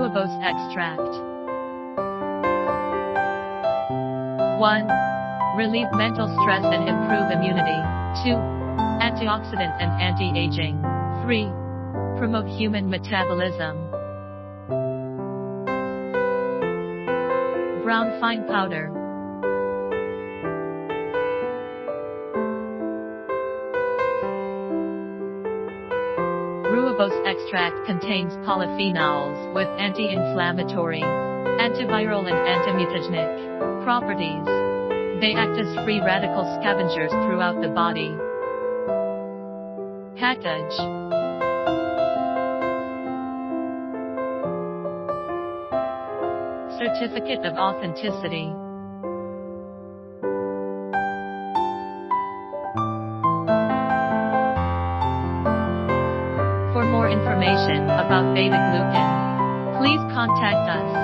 Rooibos Extract. 1. Relieve mental stress and improve immunity. 2. Antioxidant and anti-aging. 3. Promote human metabolism. Brown fine powder. Rooibos extract contains polyphenols with anti-inflammatory, antiviral and antimutagenic properties. They act as free radical scavengers throughout the body. Package. Certificate of authenticity. For more information about beta-glucan, please contact us.